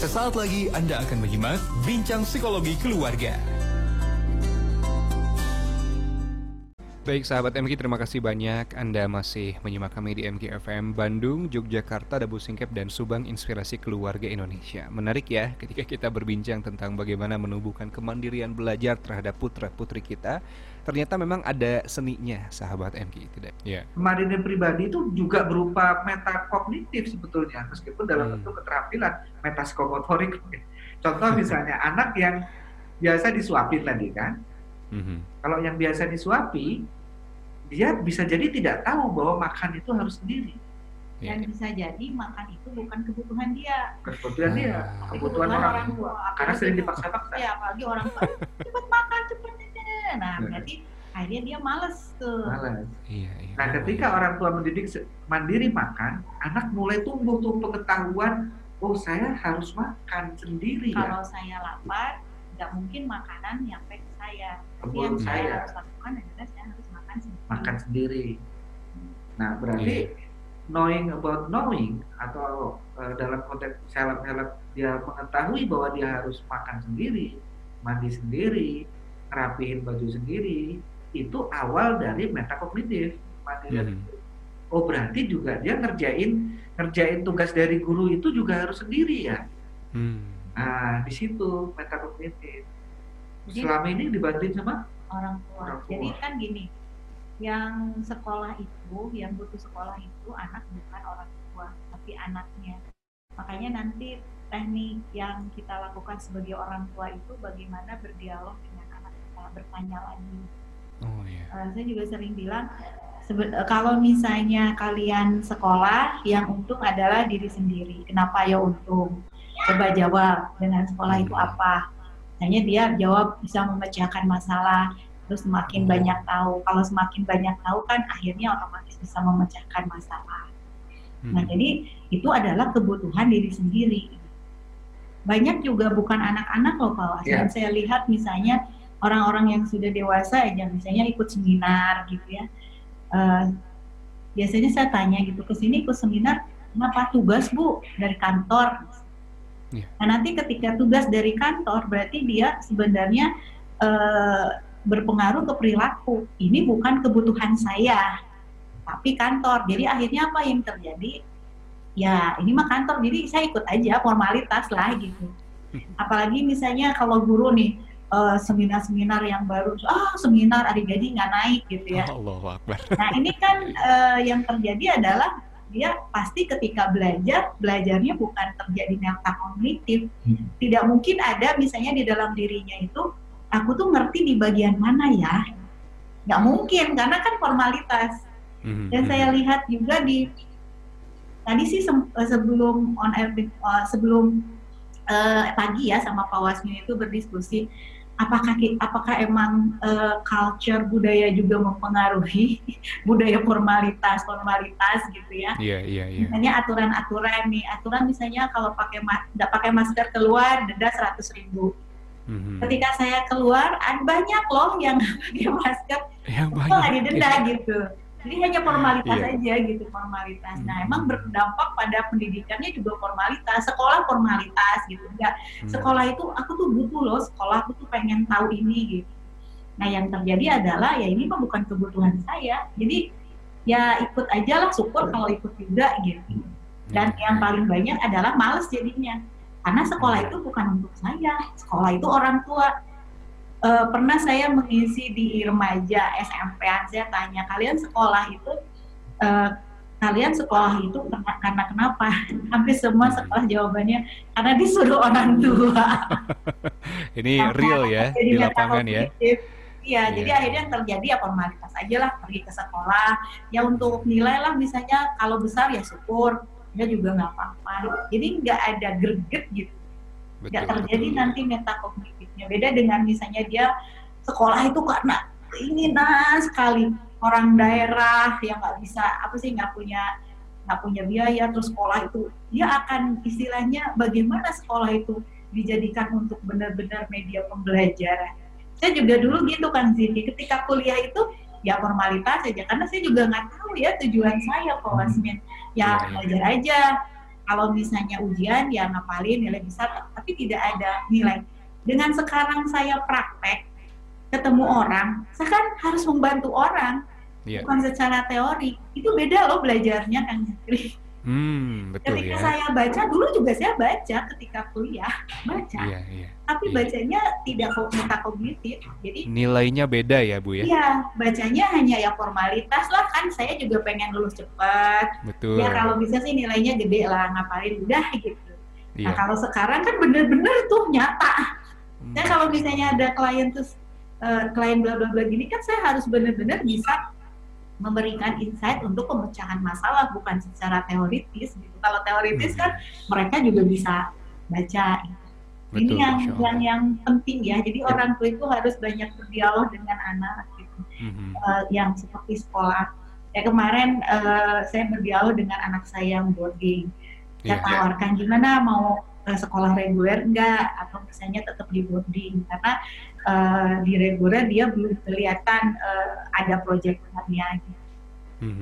Sesaat lagi Anda akan menyimak Bincang Psikologi Keluarga. Baik sahabat MG, terima kasih banyak Anda masih menyimak kami di MG FM Bandung, Yogyakarta, Dabu Singkep, dan Subang Inspirasi Keluarga Indonesia. Menarik ya ketika kita berbincang tentang bagaimana menumbuhkan kemandirian belajar terhadap putra-putri kita. Ternyata memang ada seninya sahabat MG, tidak? Ya. Kemandirian pribadi itu juga berupa metakognitif sebetulnya, meskipun dalam bentuk keterampilan metaskomotorik. Contoh misalnya anak yang biasa disuapin tadi kan. Kalau yang biasa disuapi, dia bisa jadi tidak tahu bahwa makan itu harus sendiri. Dan bisa jadi makan itu bukan kebutuhan dia. Kebutuhan dia, kebutuhan orang tua. Karena sering dipaksa-paksa. Ya, apalagi orang tua, cepet makan, cepet. Nah, berarti akhirnya dia malas tuh. Malas. Iya. Nah, ketika orang tua mendidik mandiri makan, anak mulai tumbuh tuh pengetahuan, oh saya harus makan sendiri ya. Kalau saya lapar, nggak mungkin makanan nyampe ke saya. Tapi Mulut yang saya saya. harus lakukan adalah saya harus makan sendiri. Makan sendiri. Nah, berarti knowing about knowing atau dalam konteks self-help dia mengetahui bahwa dia harus makan sendiri, mandi sendiri, ngerapihin baju sendiri, itu awal dari metakognitif. Oh, berarti juga dia ngerjain tugas dari guru itu juga harus sendiri ya. Nah, di situ metakognitif. Selama ini dibantuin sama orang tua. Jadi kan gini, yang sekolah itu, yang butuh sekolah itu anak bukan orang tua, tapi anaknya. Makanya nanti teknik yang kita lakukan sebagai orang tua itu bagaimana berdialog dengan anak kita, bertanya lagi. Saya juga sering bilang, kalau misalnya kalian sekolah, yang untung adalah diri sendiri. Kenapa ya untung? Coba jawab dengan sekolah itu apa? Hanya dia jawab bisa memecahkan masalah, terus semakin banyak tahu. Kalau semakin banyak tahu kan akhirnya otomatis bisa memecahkan masalah. Nah, jadi itu adalah kebutuhan diri sendiri. Banyak juga bukan anak-anak loh Pak. Dan saya lihat misalnya orang-orang yang sudah dewasa aja, misalnya ikut seminar gitu ya. Biasanya saya tanya gitu, kesini ikut seminar, kenapa? Tugas Bu dari kantor. Nah, nanti ketika tugas dari kantor berarti dia sebenarnya berpengaruh ke perilaku. Ini bukan kebutuhan saya, tapi kantor. Jadi akhirnya apa yang terjadi? Ya ini mah kantor, jadi saya ikut aja formalitas lah gitu. Apalagi misalnya kalau guru nih seminar-seminar yang baru, seminar adik-adik nggak naik gitu ya. Allahu Akbar. Nah ini kan yang terjadi adalah dia pasti ketika belajarnya bukan terjadi metakognitif. Tidak mungkin ada misalnya di dalam dirinya itu, aku tuh ngerti di bagian mana ya. Nggak mungkin, karena kan formalitas. Dan saya lihat juga tadi sih sebelum on air, pagi ya sama Pak Wasmi itu berdiskusi, apakah emang culture budaya juga mempengaruhi budaya formalitas gitu ya? Iya. Misalnya aturan misalnya kalau nggak pakai masker keluar denda 100.000. Ketika saya keluar banyak loh yang pakai masker, nggak didenda gitu. Jadi hanya formalitas aja gitu, formalitas. Nah, emang berdampak pada pendidikannya juga formalitas, sekolah formalitas gitu. Enggak, sekolah itu aku tuh butuh loh, sekolah aku tuh pengen tahu ini gitu. Nah, yang terjadi adalah ya ini mah bukan kebutuhan saya. Jadi ya ikut aja lah, syukur kalau ikut juga gitu. Dan yang paling banyak adalah males jadinya. Karena sekolah itu bukan untuk saya, sekolah itu orang tua. Pernah saya mengisi di remaja SMP-an, saya tanya kalian sekolah itu karena kenapa? Hampir semua sekolah jawabannya karena disuruh orang tua. Ini real ya di lapangan ya. Iya, jadi akhirnya yang terjadi ya formalitas aja lah, pergi ke sekolah ya untuk nilai lah, misalnya kalau besar ya syukur, dia juga nggak apa-apa. Jadi nggak ada greget gitu. Nggak terjadi nanti metakognitifnya. Beda dengan misalnya dia sekolah itu karena keinginan sekali, orang daerah yang nggak punya biaya, terus sekolah itu dia akan istilahnya bagaimana sekolah itu dijadikan untuk benar-benar media pembelajaran. Saya juga dulu gitu kan Zidi, ketika kuliah itu ya formalitas aja, karena saya juga nggak tahu ya tujuan saya Pak Wasmin, ya belajar aja. kalau misalnya ujian ya ngapalin nilai besar, tapi tidak ada nilai. Dengan sekarang saya praktek, ketemu orang, saya kan harus membantu orang, bukan secara teori. Itu beda loh belajarnya, Kang Zikri. Betul Ketika ya. saya baca, dulu juga saya baca ketika kuliah, baca. Tapi bacanya tidak metakognitif. Jadi nilainya beda ya, Bu ya? Iya, bacanya hanya ya formalitas lah, kan saya juga pengen lulus cepat. Betul. Ya kalau bisa sih nilainya gede lah, ngapalin udah gitu. Nah kalau sekarang kan bener-bener tuh nyata. Saya kalau misalnya ada klien terus klien bla bla bla gini kan saya harus bener-bener bisa memberikan insight untuk pemecahan masalah, bukan secara teoritis gitu. Kalau teoritis kan mereka juga bisa baca. Betul, ini yang penting ya. Jadi orang tua itu harus banyak berdialog dengan anak gitu. Yang seperti sekolah. Ya kemarin saya berdialog dengan anak saya yang boarding. Saya tawarkan gimana mau sekolah reguler enggak atau misalnya tetap di boarding, karena di reguler dia belum kelihatan ada proyeknya gitu.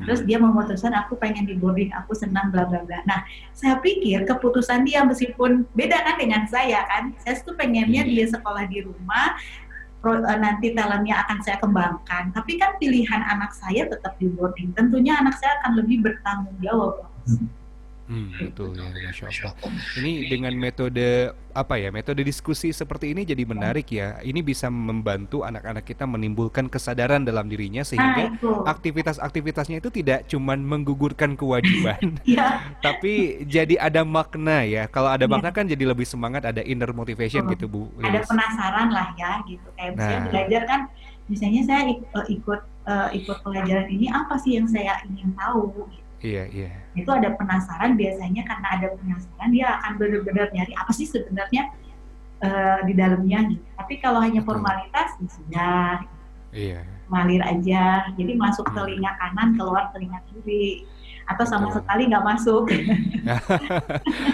Terus dia memutuskan aku pengen di boarding, aku senang bla bla bla. Nah, saya pikir keputusan dia meskipun beda kan dengan saya kan. Saya tuh pengennya dia sekolah di rumah, nanti talentnya akan saya kembangkan. Tapi kan pilihan anak saya tetap di boarding. Tentunya anak saya akan lebih bertanggung jawab. Betul ya, Masya Allah. Ini dengan metode metode diskusi seperti ini jadi menarik ya. Ini bisa membantu anak-anak kita menimbulkan kesadaran dalam dirinya sehingga aktivitas-aktivitasnya itu tidak cuman menggugurkan kewajiban, tapi jadi ada makna ya. Kalau ada makna kan jadi lebih semangat, ada inner motivation gitu, Bu. Ada penasaran lah ya gitu. Kayak misalnya belajar kan, misalnya saya ikut pelajaran ini apa sih yang saya ingin tahu gitu. Iya. Itu ada penasaran, biasanya karena ada penasaran dia akan benar-benar nyari apa sih sebenarnya di dalamnya gitu. Tapi kalau hanya formalitas ya sudah, ngalir aja. Jadi masuk telinga kanan, keluar telinga kiri, atau sama sekali nggak masuk.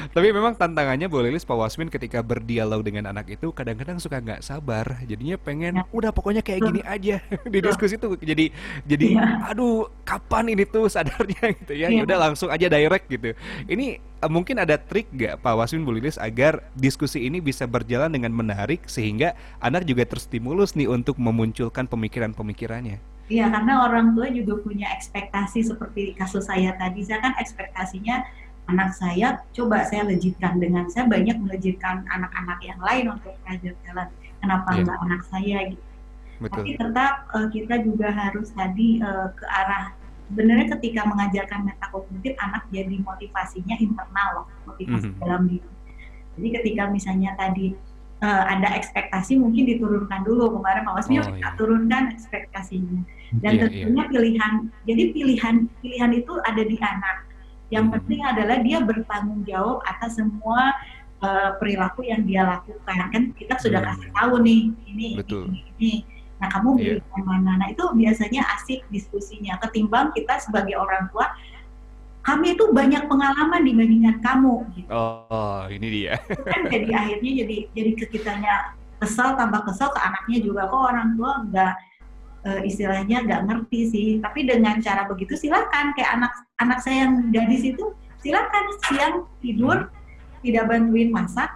Tapi memang tantangannya Bu Lilis, Pak Wasmin ketika berdialog dengan anak itu kadang-kadang suka nggak sabar, jadinya pengen udah pokoknya kayak gini aja di diskusi tuh, jadi aduh kapan ini tuh sadarnya gitu ya, udah langsung aja direct gitu. Ini mungkin ada trik nggak Pak Wasmin, Bu Lilis, agar diskusi ini bisa berjalan dengan menarik sehingga anak juga terstimulus nih untuk memunculkan pemikiran-pemikirannya? Iya, karena orang tua juga punya ekspektasi seperti kasus saya tadi. Saya kan ekspektasinya anak saya, coba saya legitkan dengan saya banyak melejitkan anak-anak yang lain untuk belajar jalan. Kenapa enggak anak saya gitu. Betul. Tapi tetap kita juga harus tadi ke arah, sebenarnya ketika mengajarkan metakognitif, anak jadi motivasinya internal, motivasi dalam diri. Jadi ketika misalnya tadi ada ekspektasi, mungkin diturunkan dulu. Kemarin Pak Wasmi kita turunkan ekspektasinya. Dan tentunya pilihan itu ada di anak. Yang penting adalah dia bertanggung jawab atas semua perilaku yang dia lakukan. Kan kita sudah kasih tahu nih, ini. Nah, kamu pilihan mana? Nah, itu biasanya asik diskusinya. Ketimbang kita sebagai orang tua, kami itu banyak pengalaman dibandingkan kamu. Gitu. Oh, ini dia. Itu kan jadi akhirnya jadi ke kitanya kesal, tambah kesal, ke anaknya juga. Kok orang tua istilahnya nggak ngerti sih. Tapi dengan cara begitu silakan, kayak anak saya yang gadis itu, silakan siang tidur tidak bantuin masak,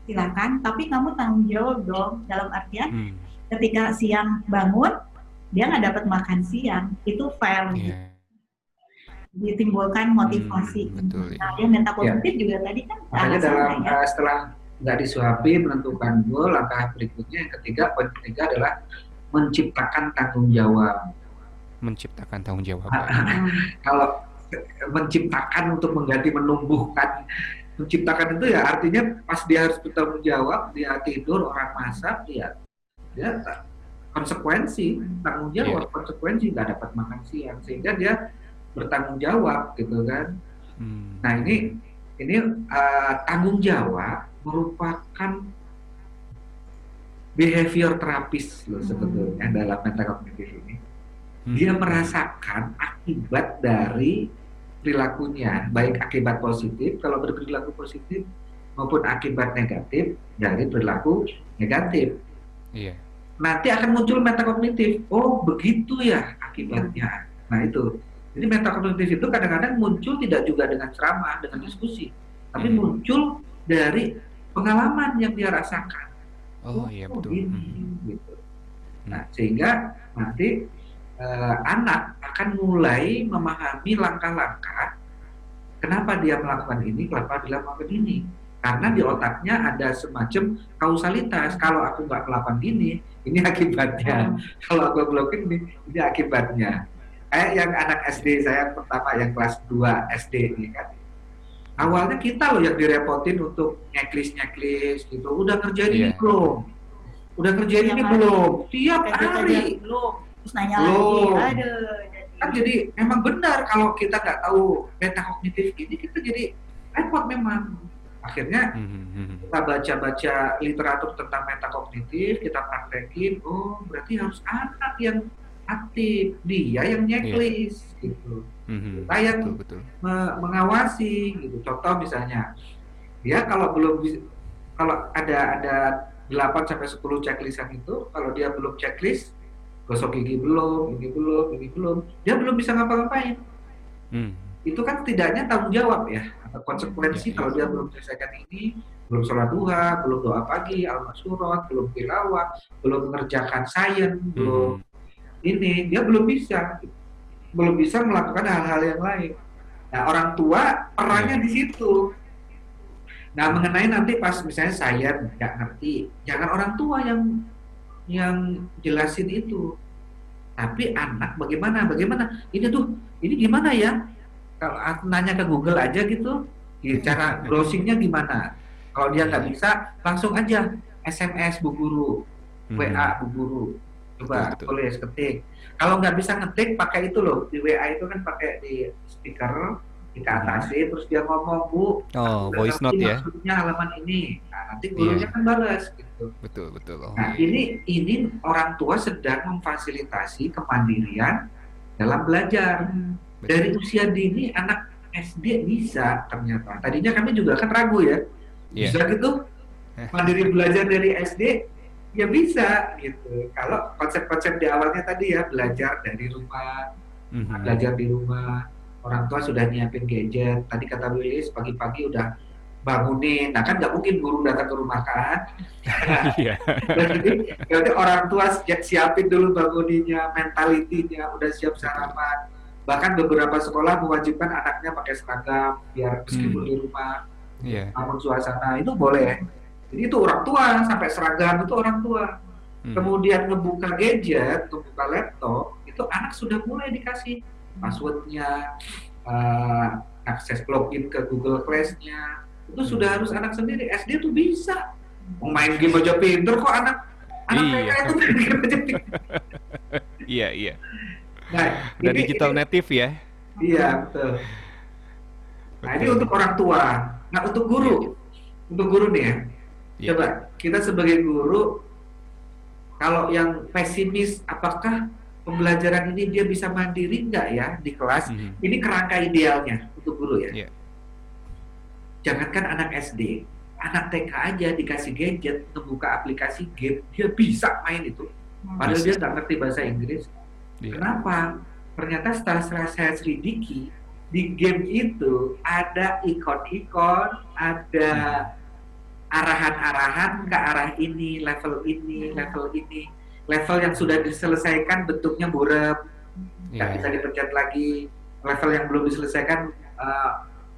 silakan. Tapi kamu tanggung jawab dong, dalam artian ketika siang bangun dia nggak dapat makan siang, itu fair. Ditimbulkan motivasi. Nah, yang metakognitif juga tadi kan makanya dalam setelah nggak disuapin menentukan goal, langkah berikutnya yang ketiga adalah menciptakan tanggung jawab. Menciptakan tanggung jawab. Kalau menciptakan untuk mengganti menumbuhkan, menciptakan itu ya artinya pas dia harus bertanggung jawab, dia tidur, orang masak, dia konsekuensi, tanggung jawab, konsekuensi nggak dapat makan siang, sehingga dia bertanggung jawab gitu kan. Nah ini tanggung jawab merupakan behavior terapis loh sebetulnya dalam metakognitif ini. Dia merasakan akibat dari perilakunya, baik akibat positif kalau berperilaku positif maupun akibat negatif dari perilaku negatif. Nanti akan muncul metakognitif. Oh begitu ya akibatnya. Nah itu. Jadi metakognitif itu kadang-kadang muncul tidak juga dengan ceramah, dengan diskusi, tapi muncul dari pengalaman yang dia rasakan. Oh iya betul. Gini, gitu. Nah, sehingga nanti anak akan mulai memahami langkah-langkah kenapa dia melakukan ini, kenapa dia melakukan ini. Karena di otaknya ada semacam kausalitas. Kalau aku nggak melakukan ini akibatnya. Kalau aku melakukan ini akibatnya. Kayak yang anak SD saya pertama yang kelas 2 SD ini kan. Awalnya kita loh yang direpotin untuk nyeklis gitu. Udah ngerjain ini belum? Udah ngerjain ini belum? Tiap hari. Belum. Terus nanya lagi. Kan jadi memang benar kalau kita nggak tahu metakognitif ini, kita jadi repot memang. Akhirnya kita baca-baca literatur tentang metakognitif, kita praktekin, oh berarti harus anak yang aktif, dia yang nyeklis gitu. Kita yang mengawasi gitu. Contoh misalnya, dia kalau ada 8 sampai 10 checklistan itu, kalau dia belum checklist, gosok gigi belum, ini belum, dia belum bisa ngapa-ngapain. Itu kan tidaknya tanggung jawab ya, atau konsekuensi kalau dia belum selesaikan ini, belum sholat duha, belum doa pagi, al-masyurat, belum tilawah, belum mengerjakan sains, belum ini, dia belum bisa melakukan hal-hal yang lain. Nah, orang tua perannya di situ. Nah, mengenai nanti pas misalnya saya nggak ngerti, jangan orang tua yang jelasin itu, tapi anak bagaimana ini gimana ya, kalau aku nanya ke Google aja gitu, cara browsingnya gimana, kalau dia nggak bisa langsung aja SMS Bu Guru, WA Bu Guru, coba tulis ketik, kalau nggak bisa ngetik pakai itu loh, di WA itu kan pakai di speaker, dikatasin terus dia ngomong, Bu, voice note ya, maksudnya halaman ini, nah, nanti gurunya kan balas gitu. Betul. Nah, ini orang tua sedang memfasilitasi kemandirian dalam belajar. Dari usia dini anak SD bisa ternyata. Tadinya kami juga kan ragu ya, bisa gitu mandiri belajar dari SD, ya bisa gitu. Kalau konsep-konsep di awalnya tadi ya, belajar dari rumah, belajar di rumah, orang tua sudah nyiapin gadget. Tadi kata Willis pagi-pagi udah bangunin, nah kan nggak mungkin guru datang ke rumah kan. Jadi orang tua siapin dulu banguninnya, mentalitinya, udah siap sarapan. Bahkan beberapa sekolah mewajibkan anaknya pakai seragam biar meskipun di rumah, namun suasana itu boleh. Jadi itu orang tua, sampai seragam itu orang tua. Kemudian ngebuka gadget, ngebuka laptop, itu anak sudah mulai dikasih passwordnya, akses login ke Google Class-nya. Itu sudah harus anak sendiri. SD tuh bisa. Main game aja pinter kok anak mereka itu main game aja pinter. Iya. Nah, udah digital native ya. Iya, betul. Nah, ini untuk orang tua. Nah, untuk guru. Untuk guru nih ya. Coba kita sebagai guru, kalau yang pesimis, apakah pembelajaran ini dia bisa mandiri nggak ya di kelas? Ini kerangka idealnya untuk guru ya. Jangankan anak SD, anak TK aja dikasih gadget, ngebuka aplikasi game, dia bisa main itu. Padahal dia nggak ngerti bahasa Inggris. Kenapa? Ternyata setelah saya selidiki, di game itu ada ikon-ikon, ada arahan-arahan ke arah ini, level yang sudah diselesaikan bentuknya buram, nggak bisa dipencet lagi. Level yang belum diselesaikan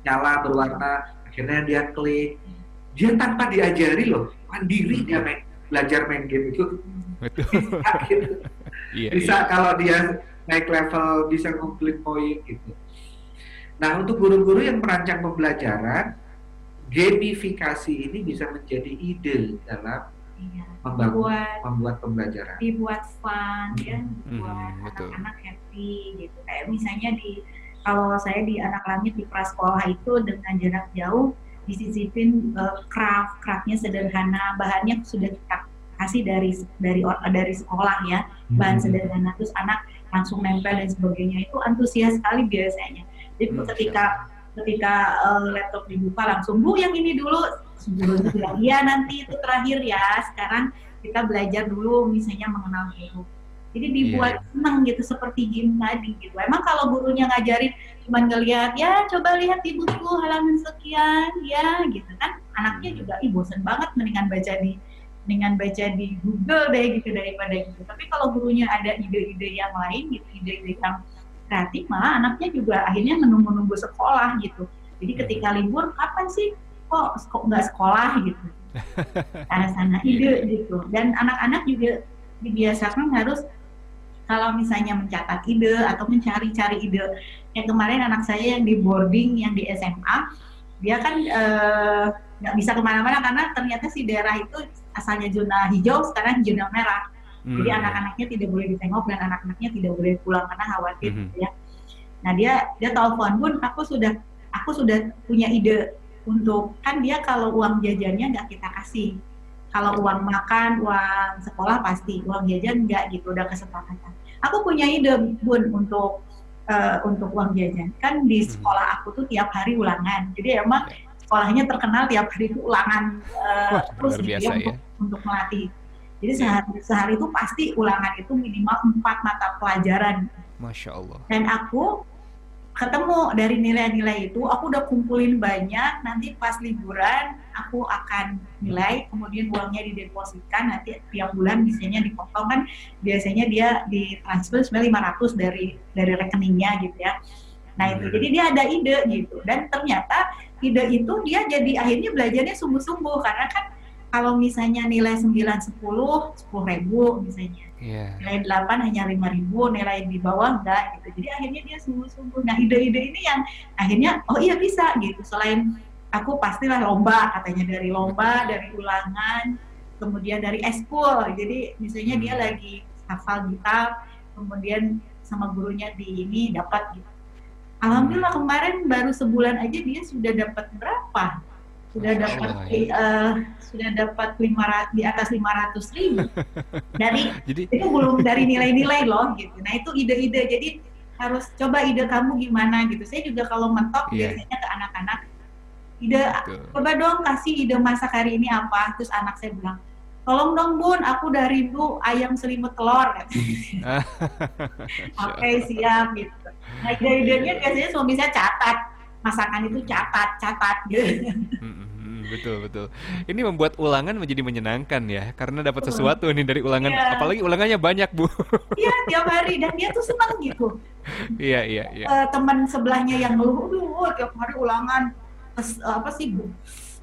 nyala berwarna. Akhirnya dia klik, dia tanpa diajari loh, mandiri dia belajar main game itu. Bisa gitu. Bisa kalau dia naik level bisa ngumpulin poin gitu. Nah, untuk guru-guru yang merancang pembelajaran, gamifikasi ini bisa menjadi ide dalam membuat pembelajaran. Dibuat fun ya, buat anak-anak happy gitu. Kayak misalnya kalau saya di Anak Langit di prasekolah itu dengan jarak jauh disisipin craftnya sederhana, bahannya sudah kita kasih dari sekolah ya, bahan sederhana, terus anak langsung nempel dan sebagainya, itu antusias sekali biasanya. Jadi ketika laptop dibuka langsung, Bu yang ini dulu, sebelum bilang iya nanti itu terakhir ya, sekarang kita belajar dulu misalnya mengenal huruf. Jadi dibuat senang gitu seperti game tadi gitu. Emang kalau gurunya ngajarin cuman ngelihat ya coba lihat di buku halaman sekian ya gitu kan, anaknya juga bosen banget mendingan baca di Google deh gitu daripada gitu. Tapi kalau gurunya ada ide-ide yang lain gitu, ide-ide yang kreatif, malah anaknya juga akhirnya menunggu-nunggu sekolah gitu. Jadi ketika libur kapan sih kok nggak sekolah gitu. Sana ide gitu. Dan anak-anak juga dibiasakan harus kalau misalnya mencatat ide atau mencari-cari ide. Yang kemarin anak saya yang di boarding, yang di SMA, dia kan nggak bisa kemana-mana karena ternyata si daerah itu asalnya zona hijau, sekarang zona merah. Jadi anak-anaknya tidak boleh ditengok dan anak-anaknya tidak boleh pulang karena khawatir gitu ya. Nah dia telepon, Bun, aku sudah punya ide untuk, kan dia kalau uang jajannya nggak kita kasih. Kalau uang makan, uang sekolah pasti, uang jajan enggak gitu, udah kesepakatan. Aku punya ide, Bun, untuk uang jajan. Kan di sekolah aku tuh tiap hari ulangan. Jadi emang sekolahnya terkenal tiap hari itu ulangan terus gitu ya, untuk melatih. Jadi sehari itu pasti ulangan itu minimal 4 mata pelajaran. Masya Allah. Dan aku ketemu dari nilai-nilai itu, aku udah kumpulin banyak, nanti pas liburan aku akan nilai, kemudian uangnya didepositkan, nanti tiap bulan biasanya dipotong kan, biasanya dia ditransfer 500 dari rekeningnya gitu ya. Nah itu, jadi dia ada ide gitu, dan ternyata ide itu dia jadi akhirnya belajarnya sungguh-sungguh, karena kan kalau misalnya nilai 9, 10 ribu misalnya, nilai 8 hanya 5.000, nilai di bawah enggak gitu. Jadi akhirnya dia sungguh-sungguh. Nah ide-ide ini yang akhirnya oh iya bisa gitu. Selain aku pastilah lomba, katanya dari lomba, dari ulangan, kemudian dari eskul. Jadi misalnya dia lagi hafal kitab, kemudian sama gurunya di ini dapat gitu. Alhamdulillah kemarin baru sebulan aja dia sudah dapat berapa? Sudah dapat di atas 500.000 jadi itu belum dari nilai-nilai loh gitu. Nah itu ide-ide, jadi harus coba ide kamu gimana gitu. Saya juga kalau mentok biasanya ke anak-anak, coba dong kasih ide masak hari ini apa. Terus anak saya bilang, tolong dong Bun, aku udah rindu ayam selimut telur. Oke, siap gitu. Nah ide-idenya biasanya suami saya catat, masakan itu catat gitu. Betul. Ini membuat ulangan menjadi menyenangkan ya, karena dapat sesuatu nih dari ulangan, apalagi ulangannya banyak, Bu. Iya, tiap hari, dan dia tuh senang gitu. Iya. Teman sebelahnya yang ngeluh, tiap hari ulangan, apa sih, Bu?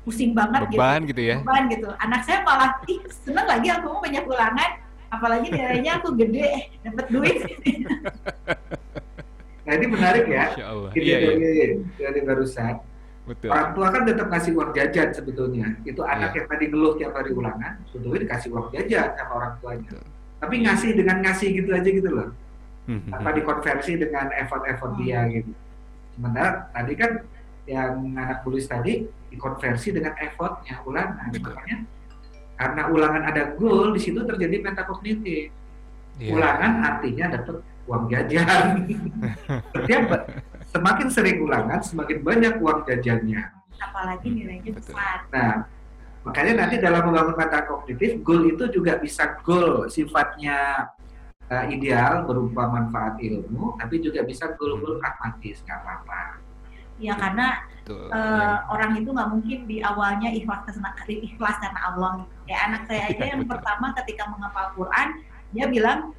Pusing banget beban gitu ya. Beban gitu. Anak saya malah, seneng lagi aku mau banyak ulangan, apalagi nilainya aku gede, dapat duit. Nah ini menarik ya, dari barusan. Betul. Orang tua kan tetap ngasih uang jajan sebetulnya. Itu anak yang tadi ngeluh tiap hari ulangan, sebetulnya dikasih uang jajan sama orang tuanya. Tapi ngasih dengan ngasih gitu aja gitu loh. Tanpa dikonversi dengan effort dia gitu. Sementara tadi kan yang anak tulis tadi dikonversi dengan effortnya ulangan. Makanya karena ulangan ada goal, di situ terjadi metakognitif. Ulangan artinya dapat uang jajan. Semakin sering ulangan, semakin banyak uang jajannya. Apalagi nilainya besar. Nah, makanya nanti dalam membangun metakognitif, goal itu juga bisa goal sifatnya ideal berupa manfaat ilmu, tapi juga bisa goal pragmatis, nggak apa-apa. Ya karena orang itu nggak mungkin di awalnya ikhlas karena Allah. Ya anak saya aja yang pertama ketika menghafal Quran, dia bilang,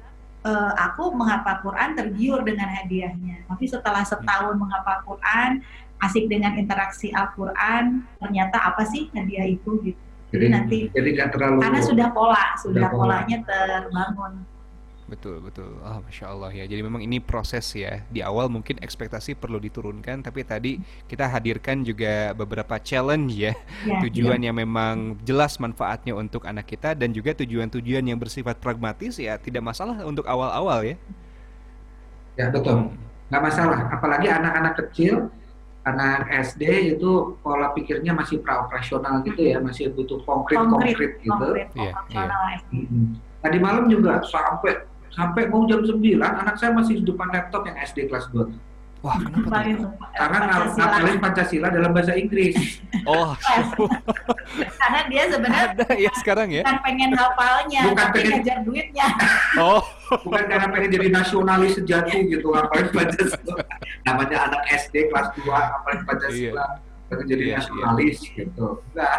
aku menghafal Quran tergiur dengan hadiahnya. Tapi setelah setahun menghafal Quran, asik dengan interaksi Al-Quran, ternyata apa sih hadiah itu gitu. Jadi nggak terlalu, karena sudah polanya terbangun. Betul. Masya Allah ya. Jadi memang ini proses ya. Di awal mungkin ekspektasi perlu diturunkan, tapi tadi kita hadirkan juga beberapa challenge ya. Tujuan yang memang jelas manfaatnya untuk anak kita, dan juga tujuan-tujuan yang bersifat pragmatis ya, tidak masalah untuk awal-awal ya. Ya betul, nggak masalah. Apalagi anak-anak kecil, anak SD itu pola pikirnya masih pra-operasional gitu ya, masih butuh konkret gitu. Tadi malam juga sampai mau jam 9, anak saya masih di depan laptop yang SD kelas 2. Wah, kenapa Paling tuh? Karena Pancasila. ngapalin Pancasila dalam bahasa Inggris. Oh, Karena dia sebenarnya ada ya sekarang ya? bukan pengen hafalnya, Bukan tapi pengen- ngejar duitnya. Oh, Bukan karena pengen jadi nasionalis sejati gitu, ngapalin Pancasila. Namanya anak SD kelas 2 ngapalin Pancasila, pengen jadi Iya, nasionalis gitu. Enggak.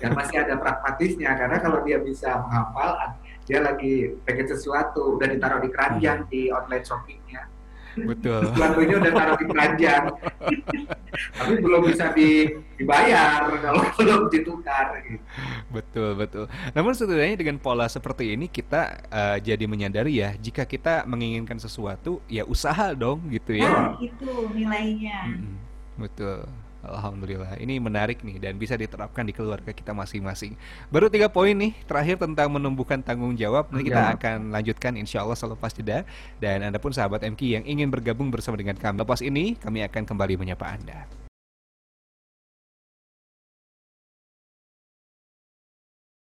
Ya masih ada pragmatisnya, karena kalau dia bisa menghafal, dia lagi pengen sesuatu, udah ditaruh di keranjang di online shoppingnya. betul. Sesuatunya udah taruh di keranjang, tapi belum bisa dibayar kalau belum ditukar. Gitu. Betul. Namun setidaknya dengan pola seperti ini kita jadi menyadari ya, jika kita menginginkan sesuatu, ya usaha dong gitu ya. Nah, itu nilainya. Betul. Alhamdulillah. Ini menarik nih dan bisa diterapkan di keluarga kita masing-masing. Baru 3 poin nih terakhir tentang menumbuhkan tanggung jawab. Nanti kita akan lanjutkan insya Allah selepas jeda. Dan Anda pun sahabat MQ yang ingin bergabung bersama dengan kami. Lepas ini kami akan kembali menyapa Anda.